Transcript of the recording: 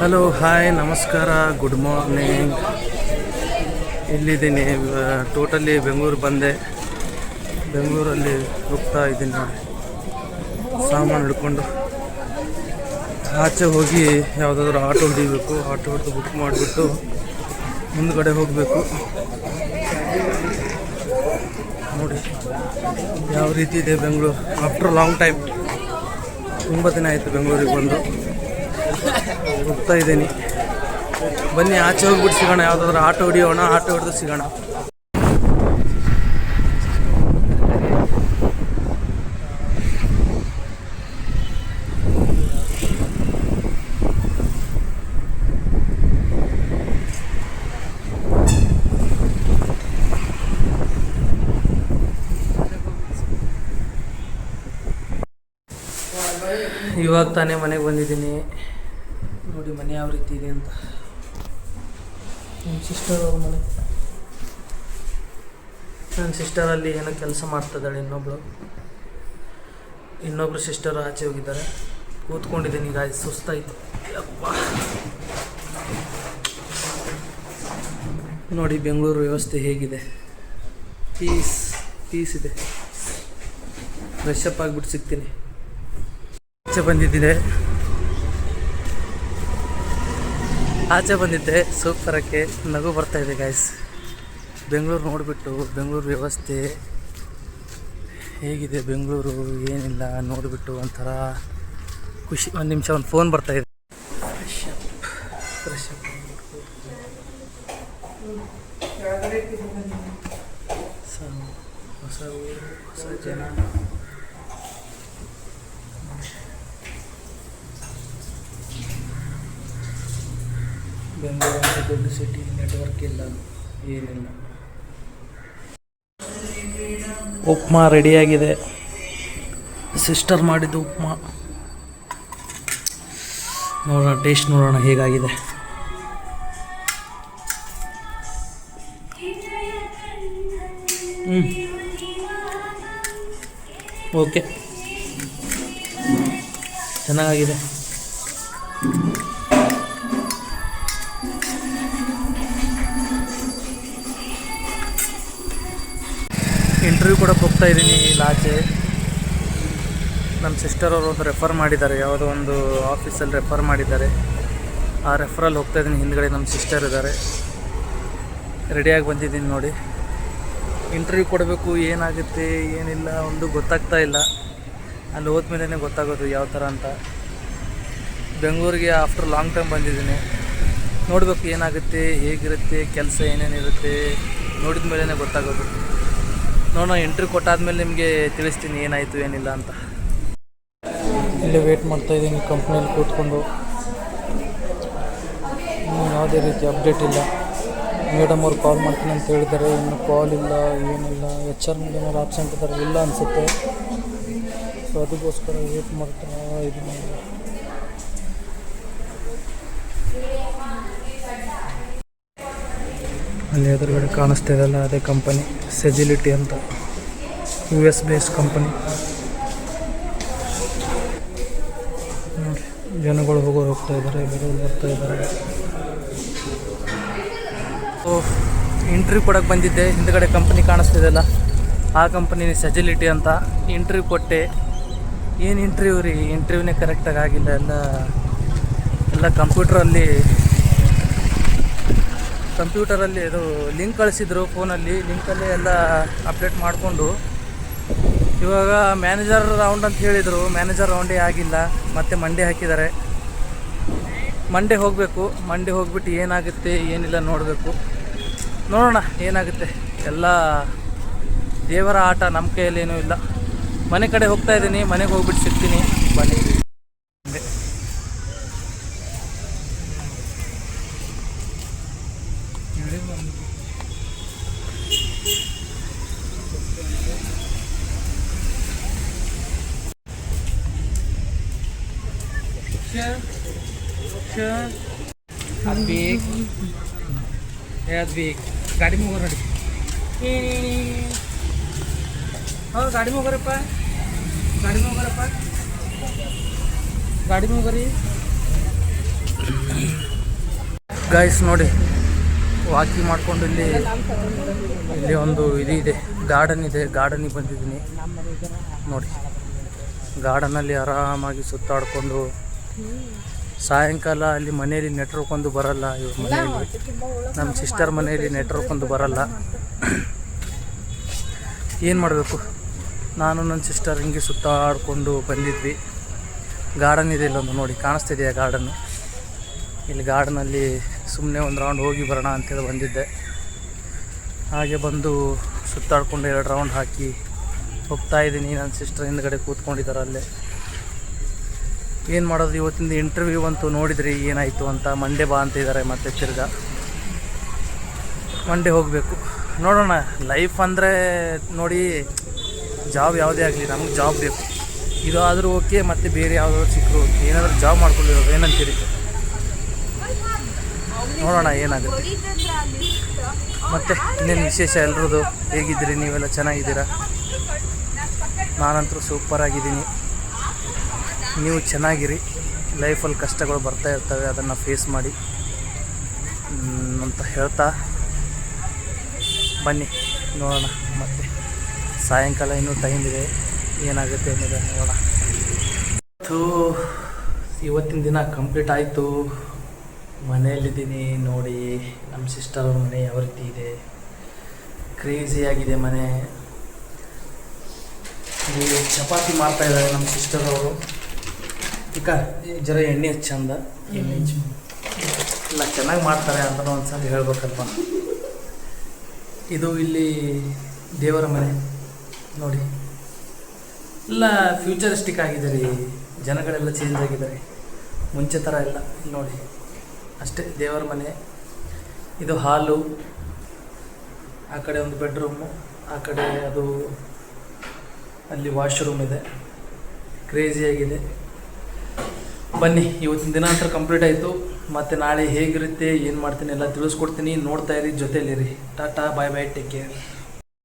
Hello hi ನಮಸ್ಕಾರ good morning. ಇಲ್ಲಿದ್ದೀನಿ, totally Bengaluru ಬಂದೆ. ಬೆಂಗಳೂರಲ್ಲಿ ಹೋಗ್ತಾ ಇದ್ದೀನಿ ನೋಡಿ, ಸಾಮಾನು ಹಿಡ್ಕೊಂಡು. ಆಚೆ ಹೋಗಿ ಯಾವುದಾದ್ರೂ ಆಟೋ ಹಿಡಿಬೇಕು. ಆಟೋ ಹಿಡಿದು ಬುಕ್ ಮಾಡಿಬಿಟ್ಟು ಮುಂದ್ಗಡೆ ಹೋಗಬೇಕು. ನೋಡಿ ಯಾವ ರೀತಿ ಇದೆ ಬೆಂಗಳೂರು. ಆಫ್ಟರ್ ಲಾಂಗ್ ಟೈಮ್, ತುಂಬ ದಿನ ಆಯಿತು ಬೆಂಗಳೂರಿಗೆ ಬಂದು. ಹೋಗ್ತಾ ಇದ್ದೀನಿ, ಬನ್ನಿ ಆಚೆ ಹೋಗ್ಬಿಟ್ಟು ಸಿಗೋಣ. ಯಾವುದಾದ್ರೂ ಆಟೋ ಹಿಡಿಯೋಣ, ಆಟೋ ಹಿಡಿದು ಸಿಗೋಣ. ಇವಾಗ ತಾನೇ ಮನೆಗೆ ಬಂದಿದ್ದೀನಿ. ನೋಡಿ ಮನೆ ಯಾವ ರೀತಿ ಇದೆ ಅಂತ. ನನ್ನ ಸಿಸ್ಟರ್ ಅವ್ರ ಮನೆ. ನನ್ನ ಸಿಸ್ಟರಲ್ಲಿ ಏನೋ ಕೆಲಸ ಮಾಡ್ತಿದ್ದಾಳೆ. ಇನ್ನೊಬ್ರು ಸಿಸ್ಟರ್ ಆಚೆ ಹೋಗಿದ್ದಾರೆ. ಕೂತ್ಕೊಂಡಿದ್ದೀನಿ ಈಗ, ಸುಸ್ತಾಯಿತು. ಯಪ್ಪ, ನೋಡಿ ಬೆಂಗಳೂರು ವ್ಯವಸ್ಥೆ ಹೇಗಿದೆ. ಪೀಸ್ ಇದೆ. ಫ್ರೆಶ್ ಅಪ್ ಆಗಿಬಿಟ್ಟು ಸಿಗ್ತೀನಿ. ಆಚೆ ಬಂದಿದ್ದೆ ಸೂಪ್ ತರಕ್ಕೆ. ನಗು ಬರ್ತಾಯಿದೆ ಗಾಯ್ಸ್. ಬೆಂಗಳೂರು ನೋಡಿಬಿಟ್ಟು, ಬೆಂಗಳೂರು ವ್ಯವಸ್ಥೆ ಹೇಗಿದೆ, ಬೆಂಗಳೂರು ಏನಿಲ್ಲ ನೋಡಿಬಿಟ್ಟು ಒಂಥರ ಖುಷಿ. ಒಂದು ನಿಮಿಷ, ಒಂದು ಫೋನ್ ಬರ್ತಾಯಿದೆ. ಫ್ರೆಶ್ ಅಪ್ ಹೊಸ ಊರು, ಹೊಸ ಜನ. ಬೆಂಗಳೂರು ಅಂತ ದೊಡ್ಡ ಸಿಟಿ, ನೆಟ್ವರ್ಕ್ ಇಲ್ಲ, ಏನಿಲ್ಲ. ಉಪ್ಮಾ ರೆಡಿಯಾಗಿದೆ. ಸಿಸ್ಟರ್ ಮಾಡಿದ್ದು ಉಪ್ಮಾ. ನೋಡೋಣ, ಟೇಸ್ಟ್ ನೋಡೋಣ ಹೇಗಾಗಿದೆ. ಓಕೆ, ಚೆನ್ನಾಗಿದೆ. ಇಂಟರ್ವ್ಯೂ ಕೊಡೋಕ್ಕೆ ಹೋಗ್ತಾ ಇದ್ದೀನಿ ಇಲ್ಲಿ ಆಚೆ. ನಮ್ಮ ಸಿಸ್ಟರ್ ಅವರು ಒಂದು ರೆಫರ್ ಮಾಡಿದ್ದಾರೆ, ಯಾವುದೋ ಒಂದು ಆಫೀಸಲ್ಲಿ ರೆಫರ್ ಮಾಡಿದ್ದಾರೆ. ಆ ರೆಫರಲ್ಲಿ ಹೋಗ್ತಾ ಇದ್ದೀನಿ. ಹಿಂದ್ಗಡೆ ನಮ್ಮ ಸಿಸ್ಟರ್ ಇದ್ದಾರೆ. ರೆಡಿಯಾಗಿ ಬಂದಿದ್ದೀನಿ ನೋಡಿ. ಇಂಟರ್ವ್ಯೂ ಕೊಡಬೇಕು, ಏನಾಗುತ್ತೆ ಏನಿಲ್ಲ ಒಂದು ಗೊತ್ತಾಗ್ತಾ ಇಲ್ಲ. ಅಲ್ಲಿ ಹೋದ್ಮೇಲೆ ಗೊತ್ತಾಗೋದು ಯಾವ ಥರ ಅಂತ. ಬೆಂಗಳೂರಿಗೆ ಆಫ್ಟರ್ ಲಾಂಗ್ ಟೈಮ್ ಬಂದಿದ್ದೀನಿ. ನೋಡಬೇಕು ಏನಾಗುತ್ತೆ, ಹೇಗಿರುತ್ತೆ, ಕೆಲಸ ಏನೇನಿರುತ್ತೆ, ನೋಡಿದ ಮೇಲೇ ಗೊತ್ತಾಗೋದು. ನೋಡೋಣ, ಇಂಟರ್ವ್ಯೂ ಕೊಟ್ಟಾದ್ಮೇಲೆ ನಿಮಗೆ ತಿಳಿಸ್ತೀನಿ ಏನಾಯಿತು ಏನಿಲ್ಲ ಅಂತ. ಇಲ್ಲೇ ವೇಟ್ ಮಾಡ್ತಾಯಿದ್ದೀನಿ ಕಂಪ್ನಿಯಲ್ಲಿ ಕೂತ್ಕೊಂಡು. ಇನ್ನೂ ಯಾವುದೇ ರೀತಿ ಅಪ್ಡೇಟ್ ಇಲ್ಲ. ಮೇಡಮ್ ಅವ್ರು ಕಾಲ್ ಮಾಡ್ತೀನಿ ಅಂತ ಹೇಳಿದ್ದಾರೆ, ಇನ್ನೂ ಕಾಲ್ ಇಲ್ಲ, ಏನಿಲ್ಲ. HR ಮೇಡಮ್ ಅವ್ರು ಆಬ್ಸೆಂಟ್ ಇದ್ದಾರೆ, ಇಲ್ಲ ಅನಿಸುತ್ತೆ. ಸೊ ಅದಕ್ಕೋಸ್ಕರ ವೇಟ್ ಮಾಡ್ತಾ ಇದ್ದೀನಿ. ಅಲ್ಲಿ ಎದುರುಗಡೆ ಕಾಣಿಸ್ತಾ ಇದೆಯಲ್ಲ, ಅದೇ ಕಂಪನಿ ಸೆಜಿಲಿಟಿ ಅಂತ, US ಬೇಸ್ಡ್ ಕಂಪನಿ. ನೋಡಿ ಜನಗಳು ಹೋಗ್ತಾ ಇದ್ದಾರೆ, ಬರೋರು ಬರ್ತಾ ಇದ್ದಾರೆ. ಸೊ ಇಂಟರ್ವ್ಯೂ ಕೊಡೋಕ್ಕೆ ಬಂದಿದ್ದೆ. ಹಿಂದ್ಗಡೆ ಕಂಪನಿ ಕಾಣಿಸ್ತಿದೆಯಲ್ಲ, ಆ ಕಂಪನಿ ಸೆಜಿಲಿಟಿ ಅಂತ. ಇಂಟರ್ವ್ಯೂ ಕೊಟ್ಟೆ. ಏನು ಇಂಟರ್ವ್ಯೂ ರೀ, ಇಂಟರ್ವ್ಯೂನೇ ಕರೆಕ್ಟಾಗಿ ಆಗಿಲ್ಲ. ಎಲ್ಲ ಕಂಪ್ಯೂಟರಲ್ಲಿ ಇದು ಲಿಂಕ್ ಕಳಿಸಿದ್ರು ಫೋನಲ್ಲಿ. ಲಿಂಕಲ್ಲಿ ಎಲ್ಲ ಅಪ್ಡೇಟ್ ಮಾಡಿಕೊಂಡು ಇವಾಗ ಮ್ಯಾನೇಜರ್ ರೌಂಡ್ ಅಂತ ಹೇಳಿದರು. ಮ್ಯಾನೇಜರ್ ರೌಂಡೇ ಆಗಿಲ್ಲ. ಮತ್ತೆ ಮಂಡೇ ಹಾಕಿದ್ದಾರೆ. ಮಂಡೇ ಹೋಗಬೇಕು. ಮಂಡೇ ಹೋಗ್ಬಿಟ್ಟು ಏನಾಗುತ್ತೆ ಏನಿಲ್ಲ ನೋಡಬೇಕು. ನೋಡೋಣ ಏನಾಗುತ್ತೆ. ಎಲ್ಲ ದೇವರ ಆಟ, ನಮ್ಮ ಕೈಯಲ್ಲೇನೂ ಇಲ್ಲ. ಮನೆ ಕಡೆ ಹೋಗ್ತಾ ಇದ್ದೀನಿ. ಮನೆಗೆ ಹೋಗ್ಬಿಟ್ಟು ಸಿಗ್ತೀನಿ, ಬನ್ನಿ. ಗಾಡಿ ಹೋಗೋರು ನೋಡಿ. ಹೌದು, ಗಾಡಿ ಹೋಗೋರಪ್ಪ. ಗಾಡಿ ಹೋಗ್ರಿ. ಗೈಸ್ ನೋಡಿ, ವಾಕಿಂಗ್ ಮಾಡಿಕೊಂಡು ಇಲ್ಲಿ ಒಂದು ಇದೆ, ಗಾರ್ಡನ್ ಇದೆ. ಗಾರ್ಡನಿಗೆ ಬಂದಿದ್ದೀನಿ ನೋಡಿ. ಗಾರ್ಡನಲ್ಲಿ ಆರಾಮಾಗಿ ಸುತ್ತಾಡಿಕೊಂಡು ಸಾಯಂಕಾಲ ಅಲ್ಲಿ ಮನೆಯಲ್ಲಿ ನೆಟ್ವರ್ಕ್ ಒಂದು ಬರಲ್ಲ. ಇವ್ರ ಮನೆಯಲ್ಲಿ, ನಮ್ಮ ಸಿಸ್ಟರ್ ಮನೆಯಲ್ಲಿ ನೆಟ್ವರ್ಕ್ ಒಂದು ಬರಲ್ಲ. ಏನು ಮಾಡಬೇಕು, ನಾನು ನನ್ನ ಸಿಸ್ಟರ್ ಹಿಂಗೆ ಸುತ್ತಾಡಿಕೊಂಡು ಬಂದಿದ್ವಿ. ಗಾರ್ಡನ್ ಇದೆ ಇಲ್ಲೊಂದು ನೋಡಿ, ಕಾಣಿಸ್ತಿದೆಯಾ ಗಾರ್ಡನ್ನು? ಇಲ್ಲಿ ಗಾರ್ಡನಲ್ಲಿ ಸುಮ್ಮನೆ ಒಂದು ರೌಂಡ್ ಹೋಗಿ ಬರೋಣ ಅಂತೇಳಿ ಬಂದಿದ್ದೆ. ಹಾಗೆ ಬಂದು ಸುತ್ತಾಡಿಕೊಂಡು 2 ರೌಂಡ್ ಹಾಕಿ ಹೋಗ್ತಾಯಿದ್ದೀನಿ. ನನ್ನ ಸಿಸ್ಟರ್ ಹಿಂದ್ಗಡೆ ಕೂತ್ಕೊಂಡಿದ್ದಾರೆ ಅಲ್ಲೇ. ಏನು ಮಾಡೋದು, ಇವತ್ತಿಂದ ಇಂಟರ್ವ್ಯೂ ಅಂತೂ ನೋಡಿದ್ರಿ ಏನಾಯಿತು ಅಂತ. ಮಂಡೇ ಬಾ ಅಂತ ಇದ್ದಾರೆ, ಮತ್ತೆ ತಿರ್ಗಾ ಮಂಡೇ ಹೋಗಬೇಕು. ನೋಡೋಣ. ಲೈಫ್ ಅಂದರೆ ನೋಡಿ, ಜಾಬ್ ಯಾವುದೇ ಆಗಲಿ ನಮಗೆ ಜಾಬ್ ಬೇಕು. ಇದು ಆದರೂ ಓಕೆ, ಮತ್ತು ಬೇರೆ ಯಾವುದಾದ್ರು ಸಿಕ್ಕರು ಓಕೆ. ಏನಾದರೂ ಜಾಬ್ ಮಾಡ್ಕೊಂಡಿರೋದು ಏನಂತೀರಿ? ನೋಡೋಣ ಏನಾಗುತ್ತೆ. ಮತ್ತು ಇನ್ನೇನು ವಿಶೇಷ ಎಲ್ರದ್ದು? ಹೇಗಿದ್ದೀರಿ ನೀವೆಲ್ಲ? ಚೆನ್ನಾಗಿದ್ದೀರಾ? ನಾನಂತರೂ ಸೂಪರಾಗಿದ್ದೀನಿ. ನೀವು ಚೆನ್ನಾಗಿರಿ. ಲೈಫಲ್ಲಿ ಕಷ್ಟಗಳು ಬರ್ತಾ ಇರ್ತವೆ, ಅದನ್ನು ಫೇಸ್ ಮಾಡಿ ಅಂತ ಹೇಳ್ತಾ ಬನ್ನಿ ನೋಡೋಣ. ಮತ್ತು ಸಾಯಂಕಾಲ ಇನ್ನೂ ಟೈಮ್ ಇದೆ, ಏನಾಗುತ್ತೆ ಅನ್ನೋದು ನೋಡೋಣ. ಇವತ್ತಿನ ದಿನ ಕಂಪ್ಲೀಟ್ ಆಯಿತು. ಮನೆಯಲ್ಲಿದ್ದೀನಿ ನೋಡಿ. ನಮ್ಮ ಸಿಸ್ಟರ್ ಅವ್ರ ಮನೆ ಯಾವ ರೀತಿ ಇದೆ, ಕ್ರೇಜಿಯಾಗಿದೆ ಮನೆ. ಇಲ್ಲಿ ಚಪಾತಿ ಮಾಡ್ತಾಯಿದ್ದಾರೆ ನಮ್ಮ ಸಿಸ್ಟರ್ ಅವರು. ಈಗ ಜರ ಎಣ್ಣೆ ಚಂದ, ಎಣ್ಣೆ ಇಲ್ಲ ಚೆನ್ನಾಗಿ ಮಾಡ್ತಾರೆ ಅಂತ ಒಂದು ಸಲ ಹೇಳ್ಬೇಕಲ್ವ. ಇದು ಇಲ್ಲಿ ದೇವರ ಮನೆ ನೋಡಿ. ಎಲ್ಲ ಫ್ಯೂಚರಿಸ್ಟಿಕ್ ಆಗಿದೆ ರೀ, ಜನಗಳೆಲ್ಲ ಚೇಂಜ್ ಆಗಿದ್ದಾರೆ, ಮುಂಚೆ ಥರ ಇಲ್ಲ. ಇಲ್ಲಿ ನೋಡಿ ಅಷ್ಟೇ, ದೇವರ ಮನೆ. ಇದು ಹಾಲು, ಆ ಕಡೆ ಒಂದು ಬೆಡ್ರೂಮು, ಆ ಕಡೆ ಅದು ಅಲ್ಲಿ ವಾಶ್ರೂಮ್ ಇದೆ. ಕ್ರೇಜಿಯಾಗಿದೆ. ಬನ್ನಿ, ಇವತ್ತಿನ ದಿನ ಅಂತ ಕಂಪ್ಲೀಟ್ ಆಯಿತು. ಮತ್ತು ನಾಳೆ ಹೇಗಿರುತ್ತೆ, ಏನು ಮಾಡ್ತೀನಿ ಎಲ್ಲ ತಿಳಿಸ್ಕೊಡ್ತೀನಿ. ನೋಡ್ತಾ ಇರಿ, ಜೊತೆಯಲ್ಲಿರಿ. ಟಾಟಾ, ಬಾಯ್ ಬಾಯ್, ಟೇಕ್ ಕೇರ್.